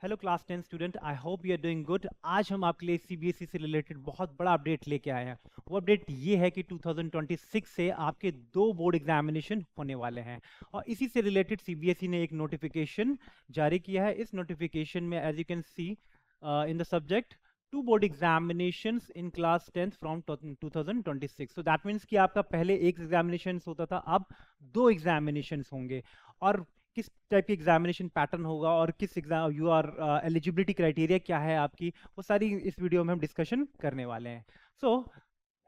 Hello class 10 student, I hope you are doing good. आज हम आपके लिए सीबीएसई से रिलेटेड बहुत बड़ा अपडेट लेके आए हैं। वो अपडेट ये है कि 2026 से आपके दो बोर्ड एग्जामिनेशन होने वाले हैं और इसी से रिलेटेड सीबीएसई ने एक नोटिफिकेशन जारी किया है। इस नोटिफिकेशन में as you can see in the subject to board examinations in class 10th from 2026। So that means कि आपका पहले एक एग्जामिनेशन होता था, अब दो एग्जामिनेशंस होंगे। और किस टाइप की एग्जामिनेशन पैटर्न होगा और किस exam you are eligibility criteria क्या है आपकी, वो सारी इस वीडियो में हम डिस्कशन करने वाले हैं। So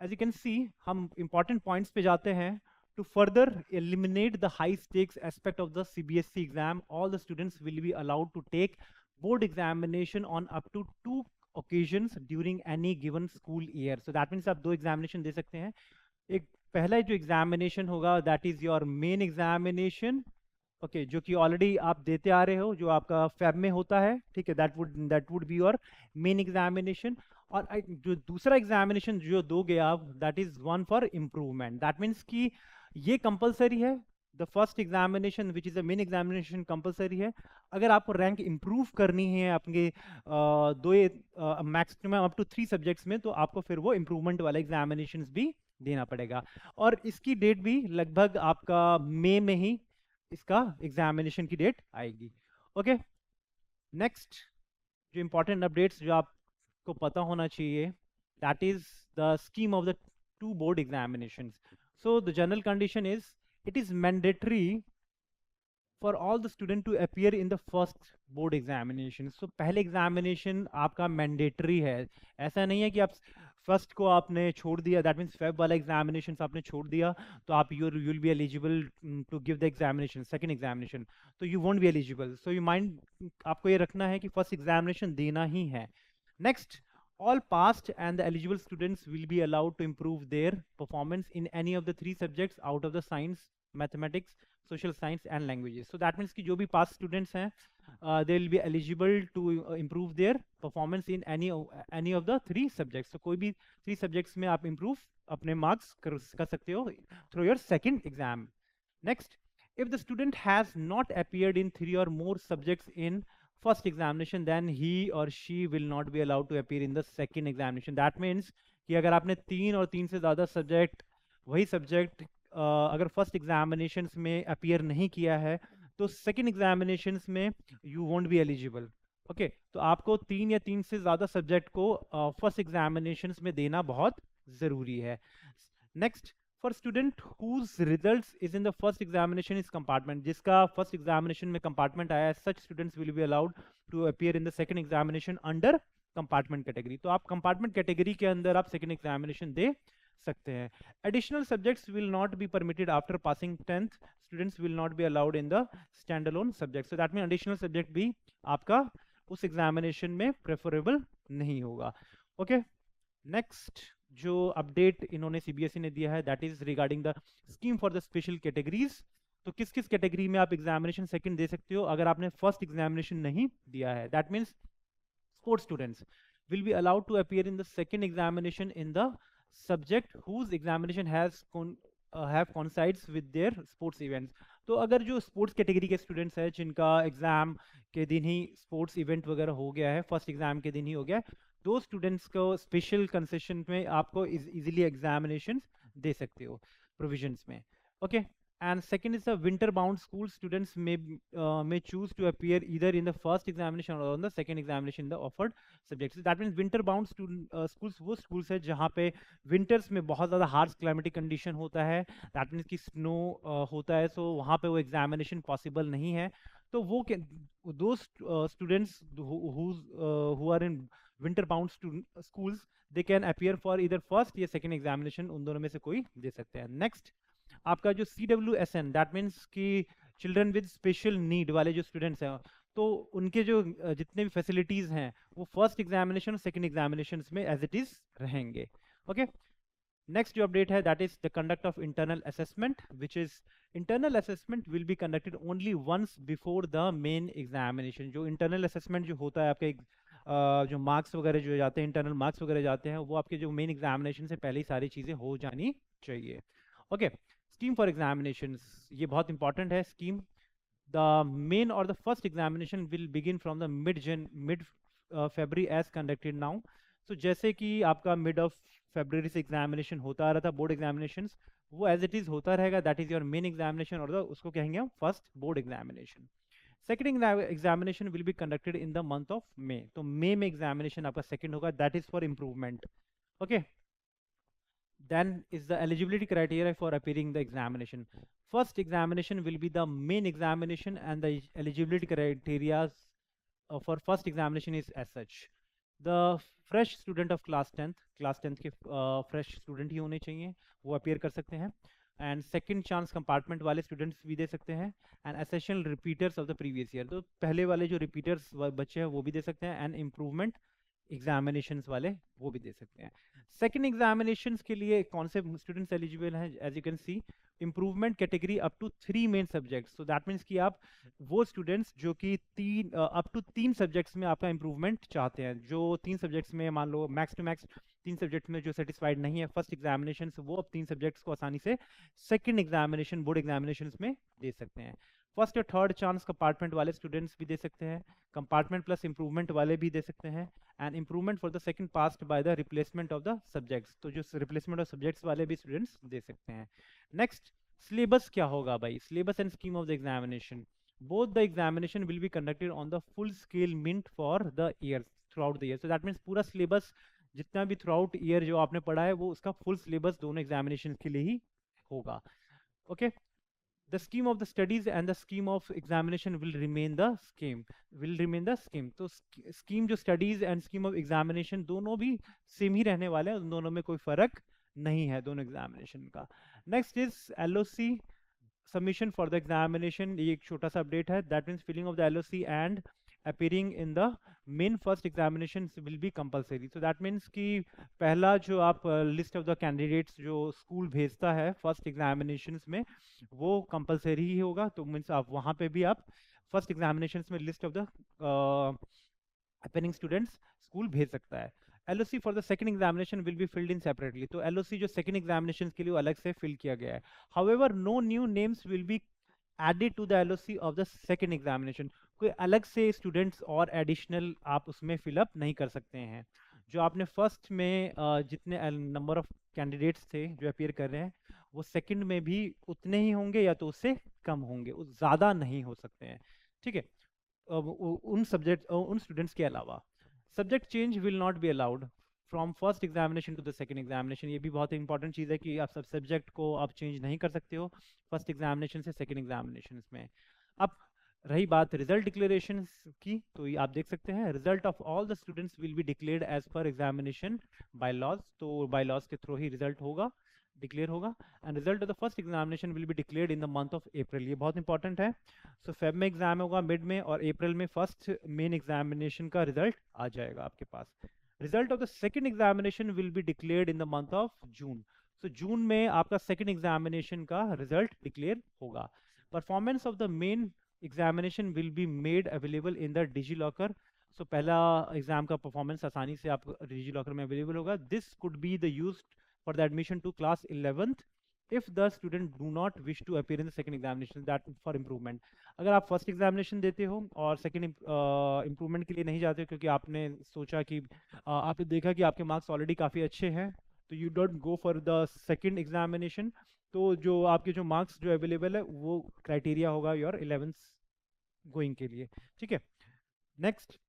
as you can see, हम इंपॉर्टेंट पॉइंट्स पे जाते हैं। To further eliminate the high stakes aspect of the CBSE exam, all the students will be allowed to take board examination on up to 2 occasions during any given school year. So that means आप दो examination दे सकते हैं। एक पहला जो examination होगा that is your main examination, okay, जो कि ऑलरेडी आप देते आ रहे हो, जो आपका फैब में होता है, ठीक है। That would be your main examination. और जो दूसरा एग्जामिनेशन जो दोगे आप, that is one for improvement. That means कि ये कंपलसरी है। The first examination which is the main examination compulsory है। अगर आपको रैंक इंप्रूव करनी है अपने दो मैक्सिमम अप टू 3 सब्जेक्ट्स में, तो आपको फिर वो इम्प्रूवमेंट वाला एग्जामिनेशन भी देना पड़ेगा। और इसकी डेट भी लगभग आपका मई में ही इसका एग्जामिनेशन की डेट आएगी। ओके, नेक्स्ट जो इंपॉर्टेंट अपडेट्स जो आपको पता होना चाहिए, that is the scheme of the two board examinations. So the general condition is it is mandatory for all the student to appear in the first board examination. So पहले examination आपका mandatory है। ऐसा नहीं है कि आप first को आपने छोड़ दिया, दैट मीन्स फेब वाला एग्जामिनेशन आपने छोड़ दिया तो आप you will be eligible to give the examination, second examination, तो you won't be eligible. So you mind आपको ये रखना है कि फर्स्ट एग्जामिनेशन देना ही है। Next, all past and the eligible students will be allowed to improve their performance in any of the 3 subjects out of the science, mathematics, social science and languages. So that means कि जो भी past students हैं, they will be eligible to improve their performance in any of the 3 subjects. So कोई भी 3 subjects में आप improve अपने marks कर सकते हो through your second exam. Next, if the student has not appeared in 3 or more subjects in first examination, then he or she will not be allowed to appear in the second examination. That means कि अगर आपने 3 और 3 से ज़्यादा subject, वही subject अगर first examinations में appear नहीं किया है, तो सेकंड एग्जामिनेशंस में you won't be eligible. Okay, तो आपको 3 या 3 से ज़्यादा सब्जेक्ट को फर्स्ट एग्जामिनेशंस में देना बहुत ज़रूरी है। Next, for student whose results is in the first examination is compartment, जिसका फर्स्ट एग्जामिनेशन में कंपार्टमेंट आया है, such students will be allowed to appear in the second examination under compartment category. तो आप कंपार्टमेंट कैटेगरी के अंदर आप second examination दे सकते हैं। Additional subjects will not be permitted after passing 10th, students will not be allowed in the stand alone subject. So that mean additional subject भी आपका उस एग्जामिनेशन में प्रेफरेबल नहीं होगा। ओके, नेक्स्ट जो अपडेट इन्होंने सीबीएसई ने दिया है, that is regarding the scheme for the special categories. तो किस किस कैटेगरी में आप एग्जामिनेशन सेकंड दे सकते हो अगर आपने फर्स्ट एग्जामिनेशन नहीं दिया है। That means sports students will be allowed to appear in the second examination in the subject whose examination have coincides with their sports events। तो अगर जो स्पोर्ट्स कैटेगरी के स्टूडेंट्स हैं जिनका एग्जाम के दिन ही स्पोर्ट्स इवेंट वगैरह हो गया है, फर्स्ट एग्जाम के दिन ही हो गया है, दो स्टूडेंट्स को स्पेशल कंसेशन में आपको इजीली एग्जामिनेशन दे सकते हो प्रोविजंस में। Okay, and second is the winter bound school students may choose to appear either in the first examination or on the second examination in the offered subjects. That means winter bound schools वो schools है जहाँ पे winters में बहुत ज़्यादा harsh climatic condition होता है, that means कि snow होता है, so वहाँ पे वो examination possible नहीं है। तो वो those students who are in winter bound schools, they can appear for either first या second examination, उन दोनों में से कोई दे सकते हैं। नेक्स्ट, आपका जो CWSN, दैट मीन्स कि चिल्ड्रन विद स्पेशल नीड वाले जो स्टूडेंट्स हैं, तो उनके जो जितने भी फैसिलिटीज हैं वो फर्स्ट एग्जामिनेशन और सेकंड एग्जामिनेशन में एज इट इज रहेंगे। ओके, नेक्स्ट जो अपडेट है that is the conduct of internal assessment, which is internal assessment will be conducted only once before the main examination. जो internal assessment जो होता है आपके जो मार्क्स वगैरह जो जाते हैं, इंटरनल मार्क्स वगैरह जाते हैं, वो आपके जो मेन एग्जामिनेशन से पहले ही सारी चीज़ें हो जानी चाहिए। ओके, स्कीम फॉर एग्जामिनेशंस, ये बहुत इंपॉर्टेंट है scheme. The main or the first examination will begin from the mid February as conducted now. So जैसे कि आपका mid of February से examination होता आ रहा था board examinations, वो as it is होता रहेगा. That is your main examination और उसको कहेंगे हम first board examination. Second examination will be conducted in the month of May. तो May में examination आपका second होगा. That is for improvement. Okay. Then is the eligibility criteria for appearing the examination. First examination will be the main examination, and the eligibility criteria for first examination is as such. The fresh student of class 10th के fresh student ही होने चाहिए, वो appear कर सकते हैं. And second chance compartment वाले students भी दे सकते हैं. And essential repeaters of the previous year. तो पहले वाले जो repeaters बच्चे हैं वो भी दे सकते हैं. And improvement examinations वाले वो भी दे सकते हैं. सेकेंड एग्जामिनेशंस के लिए कौन से स्टूडेंट्स एलिजिबल हैं? As you can see, improvement category up to 3 main subjects. So that means कि आप वो स्टूडेंट्स जो कि अप टू 3 सब्जेक्ट्स में आपका इंप्रूवमेंट चाहते हैं, जो 3 सब्जेक्ट्स में मान लो मैक्स टू मैक्स 3 सब्जेक्ट्स में जो सेटिस्फाइड नहीं है फर्स्ट एग्जामिनेशन से, वो अब 3 सब्जेक्ट्स को आसानी से सेकेंड एग्जामिनेशन बोर्ड एग्जामिनेशन में दे सकते हैं. फर्स्ट या थर्ड चांस कंपार्टमेंट वाले स्टूडेंट्स भी दे सकते हैं, कंपार्टमेंट प्लस इंप्रूवमेंट वाले भी दे सकते हैं. And improvement for the second passed by the replacement of the subjects, तो जो रिप्लेसमेंट ऑफ सब्जेक्ट्स वाले भी स्टूडेंट्स दे सकते हैं. नेक्स्ट, सिलेबस क्या होगा भाई? Syllabus and scheme of the examination. Both the examination will be conducted on the full scale mint for the year through out the year. So that means पूरा syllabus जितना भी through out year जो आपने पढ़ा है वो उसका full syllabus दोनों एग्जामिनेशन के लिए ही होगा. Okay. The scheme of the studies and the scheme of examination will remain the same. तो scheme जो studies and scheme of examination दोनों भी सेम ही रहने वाले हैं, उन दोनों में कोई फर्क नहीं है दोनों एग्जामिनेशन का. Next is LOC submission for the examination. ये एक छोटा सा अपडेट है. That means filling of the LOC and appearing in the main first examinations will be compulsory. So that means कि पहला जो आप list of the candidates जो स्कूल भेजता है फर्स्ट एग्जामिनेशंस में, वो कंपलसरी ही होगा. तो मीन्स आप वहाँ पे भी आप फर्स्ट एग्जामिनेशंस में list of the appearing students school भेज सकता है. LOC for the second examination will be filled in separately. तो LOC जो सेकंड एग्जामिनेशन के लिए अलग से फिल किया गया है. However no new names will be added to the LOC of the second examination. कोई अलग से स्टूडेंट्स और एडिशनल आप उसमें फिलअप नहीं कर सकते हैं. जो आपने फर्स्ट में जितने नंबर ऑफ कैंडिडेट्स थे जो अपियर कर रहे हैं, वो सेकंड में भी उतने ही होंगे या तो उससे कम होंगे, ज़्यादा नहीं हो सकते हैं. ठीक है. उन स्टूडेंट्स के अलावा subject change will not be allowed from first examination to the second examination. ये भी बहुत इंपॉर्टेंट चीज़ है कि आप सब सब्जेक्ट को आप चेंज नहीं कर सकते हो फर्स्ट एग्जामिनेशन से सेकंड एग्जामिनेशन में. अब रही बात रिजल्ट डिक्लेरेशन की, तो ये आप देख सकते हैं result of all the students will be declared as per examination bylaws. तो बाय लॉज के थ्रू ही रिजल्ट होगा, डिक्लेयर होगा. And result of the first examination will be declared in the month of April. ये बहुत important है. So Feb में एग्जाम होगा मिड में, और अप्रैल में फर्स्ट मेन एग्जामिनेशन का रिजल्ट आ जाएगा आपके पास. Result of the second examination will be declared in the month of June. So जून में आपका सेकंड एग्जामिनेशन का रिजल्ट डिक्लेयर होगा. Performance of the main examination will be made available in the DigiLocker. So पहला exam का performance आसानी से आप डिजी लॉकर में अवेलेबल होगा. This could be the used for the admission to class 11th if the student do not wish to appear in the second examination, that for improvement. अगर आप first examination देते हो और second improvement के लिए नहीं जाते हो क्योंकि आपने सोचा कि आपने देखा कि आपके मार्क्स ऑलरेडी काफ़ी अच्छे हैं, तो you don't go for the second examination. तो जो आपके जो मार्क्स जो अवेलेबल है वो क्राइटेरिया होगा योर 11th गोइंग के लिए. ठीक है. Next,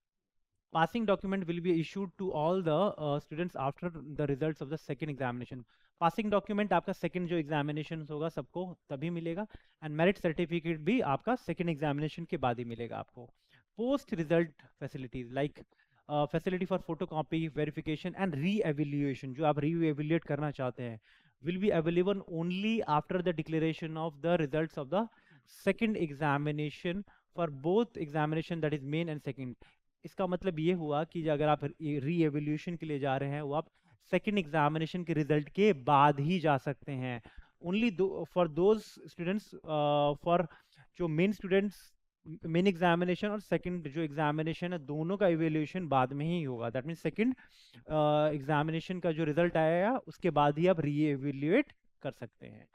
passing document will be issued to all the students after the results of the second examination. passing document आपका second जो examination होगा सबको तभी मिलेगा, and merit certificate भी आपका second examination के बाद ही मिलेगा आपको. post result facilities like facility for photocopy, verification and re-evaluation, जो आप re-evaluate करना चाहते हैं, will be available only after the declaration of the results of the second examination for both examination, that is main and second. इसका मतलब ये हुआ कि अगर आप री एवल्यूशन के लिए जा रहे हैं, वो आप सेकेंड एग्जामिनेशन के रिजल्ट के बाद ही जा सकते हैं. Only for those students, for जो मेन स्टूडेंट्स मेन एग्जामिनेशन और सेकंड जो एग्जामिनेशन है दोनों का इवेल्यूशन बाद में ही होगा. दैट मीन्स सेकंड एग्जामिनेशन का जो रिजल्ट आया उसके बाद ही आप री एवेल्यूएट कर सकते हैं.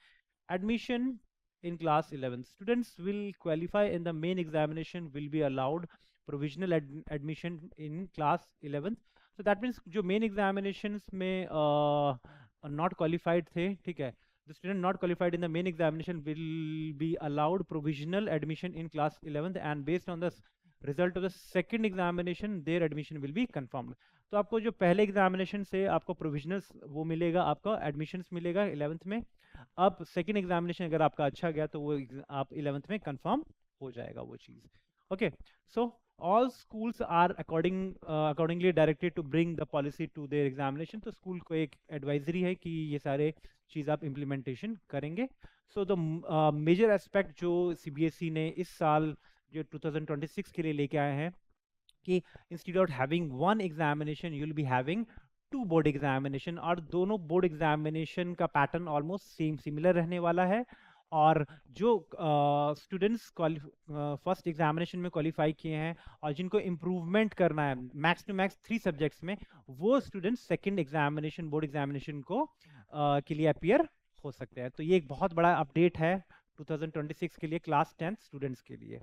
Admission in class 11th. Students will qualify in the main examination will be allowed provisional admission in class 11th. So that means जो main examinations में not qualified थे, ठीक है, the student not qualified in the main examination will be allowed provisional admission in class 11th, and based on the result of the second examination their admission will be confirmed. तो आपको जो पहले examination से आपको provisional वो मिलेगा, आपका admissions मिलेगा 11th में. अब सेकेंड एग्जामिनेशन अगर आपका अच्छा गया तो वो आप 11th में कंफर्म हो जाएगा वो चीज़. Okay, so all schools are accordingly directed to bring the policy to their examination. तो स्कूल को एक एडवाइजरी है कि ये सारे चीज़ आप इम्प्लीमेंटेशन करेंगे. सो द मेजर एस्पेक्ट जो CBSE ने इस साल जो 2026 के लिए लेके आए हैं कि instead of having one examination you will be having two board examination, और दोनों बोर्ड एग्जामिनेशन का पैटर्न ऑलमोस्ट सेम सिमिलर रहने वाला है. और जो स्टूडेंट्स फर्स्ट एग्जामिनेशन में क्वालिफाई किए हैं और जिनको इम्प्रूवमेंट करना है मैक्स टू मैक्स 3 सब्जेक्ट्स में, वो students second examination board examination को के लिए अपीयर हो सकते हैं. तो ये एक बहुत बड़ा अपडेट है 2026 के लिए क्लास 10 स्टूडेंट्स के लिए.